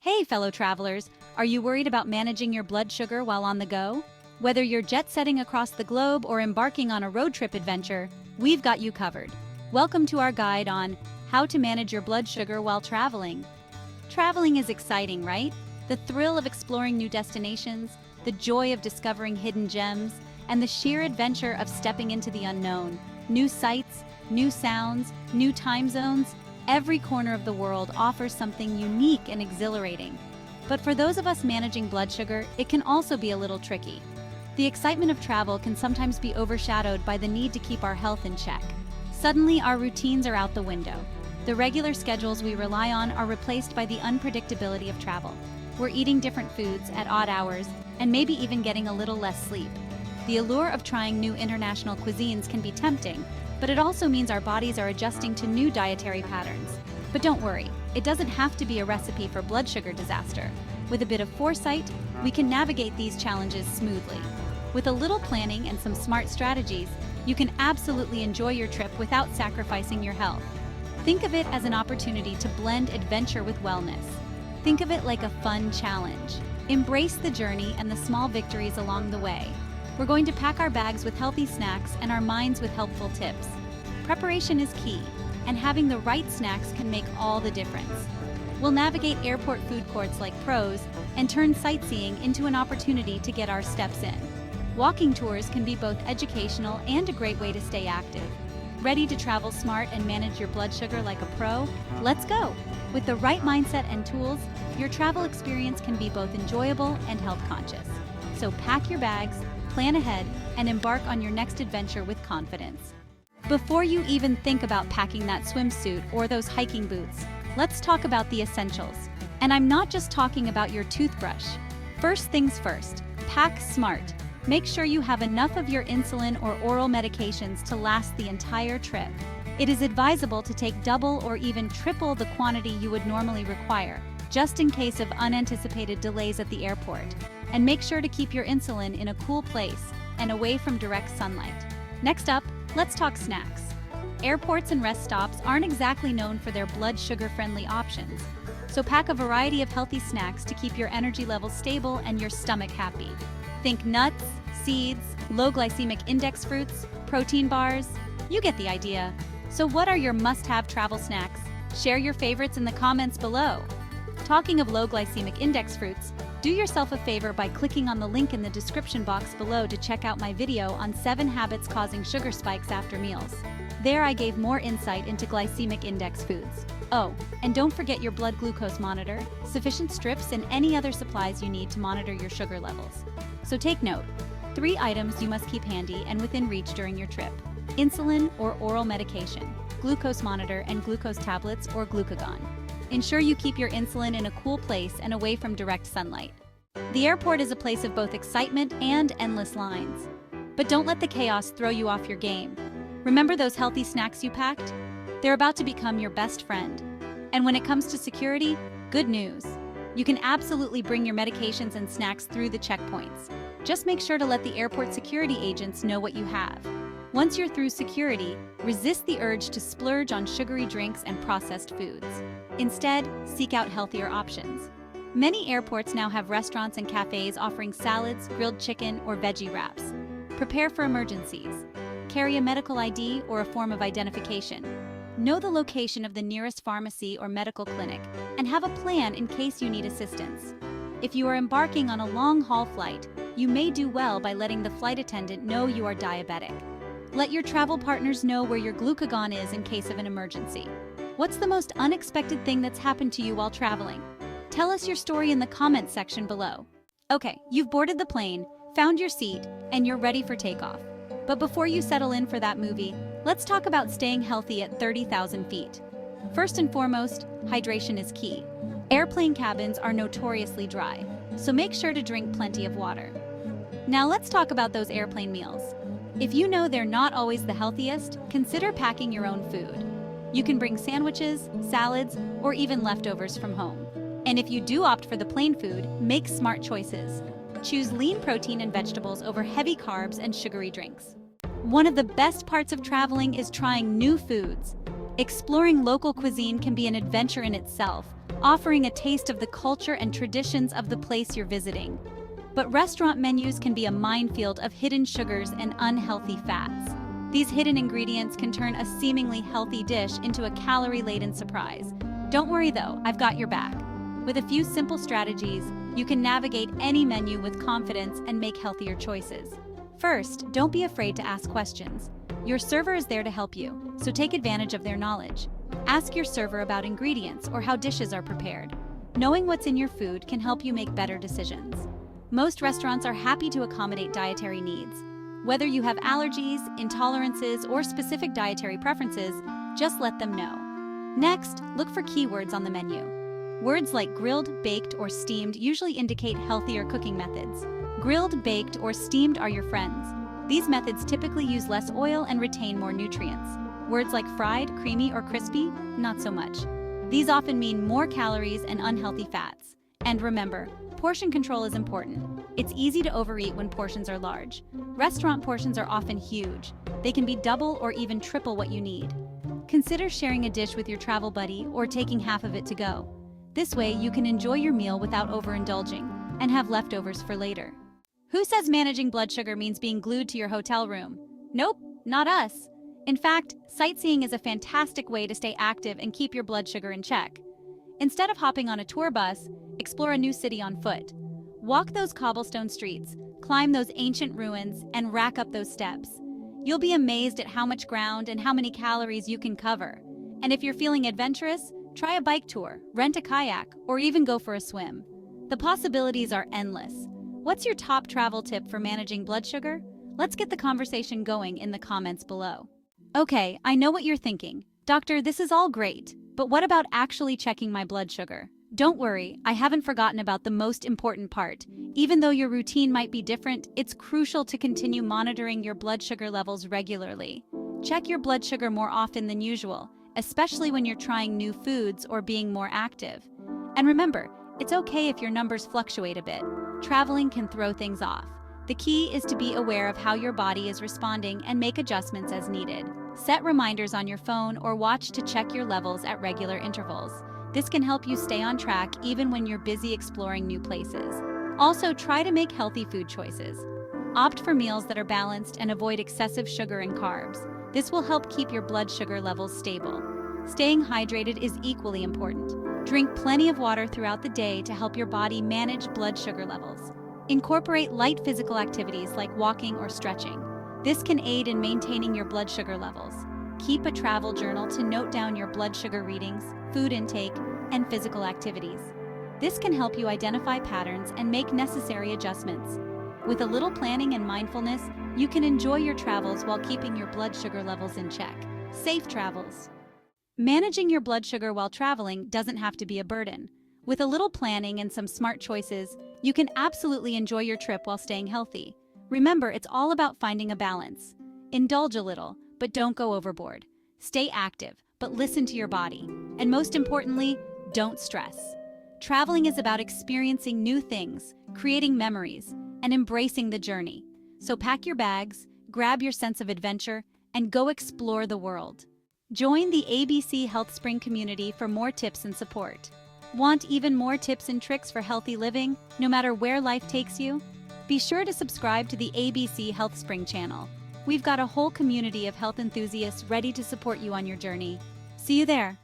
Hey, fellow travelers, are you worried about managing your blood sugar while on the go? Whether you're jet-setting across the globe or embarking on a road trip adventure, we've got you covered. Welcome to our guide on how to manage your blood sugar while traveling. Traveling is exciting, right? The thrill of exploring new destinations, the joy of discovering hidden gems, and the sheer adventure of stepping into the unknown. New sights, new sounds, new time zones. Every corner of the world offers something unique and exhilarating. But for those of us managing blood sugar, it can also be a little tricky. The excitement of travel can sometimes be overshadowed by the need to keep our health in check. Suddenly, our routines are out the window. The regular schedules we rely on are replaced by the unpredictability of travel. We're eating different foods at odd hours and maybe even getting a little less sleep. The allure of trying new international cuisines can be tempting, but it also means our bodies are adjusting to new dietary patterns. But don't worry, it doesn't have to be a recipe for blood sugar disaster. With a bit of foresight, we can navigate these challenges smoothly. With a little planning and some smart strategies, you can absolutely enjoy your trip without sacrificing your health. Think of it as an opportunity to blend adventure with wellness. Think of it like a fun challenge. Embrace the journey and the small victories along the way. We're going to pack our bags with healthy snacks and our minds with helpful tips. Preparation is key, and having the right snacks can make all the difference. We'll navigate airport food courts like pros and turn sightseeing into an opportunity to get our steps in. Walking tours can be both educational and a great way to stay active. Ready to travel smart and manage your blood sugar like a pro? Let's go! With the right mindset and tools, your travel experience can be both enjoyable and health conscious. So pack your bags, plan ahead, and embark on your next adventure with confidence. Before you even think about packing that swimsuit or those hiking boots, let's talk about the essentials. And I'm not just talking about your toothbrush. First things first, pack smart. Make sure you have enough of your insulin or oral medications to last the entire trip. It is advisable to take double or even triple the quantity you would normally require, just in case of unanticipated delays at the airport. And make sure to keep your insulin in a cool place and away from direct sunlight. Next up, let's talk snacks. Airports and rest stops aren't exactly known for their blood sugar-friendly options, so pack a variety of healthy snacks to keep your energy levels stable and your stomach happy. Think nuts, seeds, low glycemic index fruits, protein bars. You get the idea. So what are your must-have travel snacks? Share your favorites in the comments below. Talking of low glycemic index fruits, do yourself a favor by clicking on the link in the description box below to check out my video on 7 habits causing sugar spikes after meals. There I gave more insight into glycemic index foods. Oh, and don't forget your blood glucose monitor, sufficient strips, and any other supplies you need to monitor your sugar levels. So take note, 3 items you must keep handy and within reach during your trip: insulin or oral medication, glucose monitor, and glucose tablets or glucagon. Ensure you keep your insulin in a cool place and away from direct sunlight. The airport is a place of both excitement and endless lines. But don't let the chaos throw you off your game. Remember those healthy snacks you packed? They're about to become your best friend. And when it comes to security, good news. You can absolutely bring your medications and snacks through the checkpoints. Just make sure to let the airport security agents know what you have. Once you're through security, resist the urge to splurge on sugary drinks and processed foods. Instead, seek out healthier options. Many airports now have restaurants and cafes offering salads, grilled chicken, or veggie wraps. Prepare for emergencies. Carry a medical ID or a form of identification. Know the location of the nearest pharmacy or medical clinic, and have a plan in case you need assistance. If you are embarking on a long-haul flight, you may do well by letting the flight attendant know you are diabetic. Let your travel partners know where your glucagon is in case of an emergency. What's the most unexpected thing that's happened to you while traveling? Tell us your story in the comments section below. Okay, you've boarded the plane, found your seat, and you're ready for takeoff. But before you settle in for that movie, let's talk about staying healthy at 30,000 feet. First and foremost, hydration is key. Airplane cabins are notoriously dry, so make sure to drink plenty of water. Now let's talk about those airplane meals. If you know they're not always the healthiest, consider packing your own food. You can bring sandwiches, salads, or even leftovers from home. And if you do opt for the plain food, make smart choices. Choose lean protein and vegetables over heavy carbs and sugary drinks. One of the best parts of traveling is trying new foods. Exploring local cuisine can be an adventure in itself, offering a taste of the culture and traditions of the place you're visiting. But restaurant menus can be a minefield of hidden sugars and unhealthy fats. These hidden ingredients can turn a seemingly healthy dish into a calorie-laden surprise. Don't worry though, I've got your back. With a few simple strategies, you can navigate any menu with confidence and make healthier choices. First, don't be afraid to ask questions. Your server is there to help you, so take advantage of their knowledge. Ask your server about ingredients or how dishes are prepared. Knowing what's in your food can help you make better decisions. Most restaurants are happy to accommodate dietary needs. Whether you have allergies, intolerances, or specific dietary preferences, just let them know. Next, look for keywords on the menu. Words like grilled, baked, or steamed usually indicate healthier cooking methods. Grilled, baked, or steamed are your friends. These methods typically use less oil and retain more nutrients. Words like fried, creamy, or crispy, not so much. These often mean more calories and unhealthy fats. And remember, portion control is important. It's easy to overeat when portions are large. Restaurant portions are often huge. They can be double or even triple what you need. Consider sharing a dish with your travel buddy or taking half of it to go. This way, you can enjoy your meal without overindulging and have leftovers for later. Who says managing blood sugar means being glued to your hotel room? Nope, not us. In fact, sightseeing is a fantastic way to stay active and keep your blood sugar in check. Instead of hopping on a tour bus, explore a new city on foot. Walk those cobblestone streets, climb those ancient ruins, and rack up those steps. You'll be amazed at how much ground and how many calories you can cover. And if you're feeling adventurous, try a bike tour, rent a kayak, or even go for a swim. The possibilities are endless. What's your top travel tip for managing blood sugar? Let's get the conversation going in the comments below. Okay, I know what you're thinking. Doctor, this is all great, but what about actually checking my blood sugar? Don't worry, I haven't forgotten about the most important part. Even though your routine might be different, it's crucial to continue monitoring your blood sugar levels regularly. Check your blood sugar more often than usual, especially when you're trying new foods or being more active. And remember, it's okay if your numbers fluctuate a bit. Traveling can throw things off. The key is to be aware of how your body is responding and make adjustments as needed. Set reminders on your phone or watch to check your levels at regular intervals. This can help you stay on track even when you're busy exploring new places. Also, try to make healthy food choices. Opt for meals that are balanced and avoid excessive sugar and carbs. This will help keep your blood sugar levels stable. Staying hydrated is equally important. Drink plenty of water throughout the day to help your body manage blood sugar levels. Incorporate light physical activities like walking or stretching. This can aid in maintaining your blood sugar levels. Keep a travel journal to note down your blood sugar readings, food intake, and physical activities. This can help you identify patterns and make necessary adjustments. With a little planning and mindfulness, you can enjoy your travels while keeping your blood sugar levels in check. Safe travels. Managing your blood sugar while traveling doesn't have to be a burden. With a little planning and some smart choices, you can absolutely enjoy your trip while staying healthy. Remember, it's all about finding a balance. Indulge a little, but don't go overboard. Stay active, but listen to your body. And most importantly, don't stress. Traveling is about experiencing new things, creating memories, and embracing the journey. So pack your bags, grab your sense of adventure, and go explore the world. Join the ABC Healthspring community for more tips and support. Want even more tips and tricks for healthy living, no matter where life takes you? Be sure to subscribe to the ABC Healthspring channel. We've got a whole community of health enthusiasts ready to support you on your journey. See you there.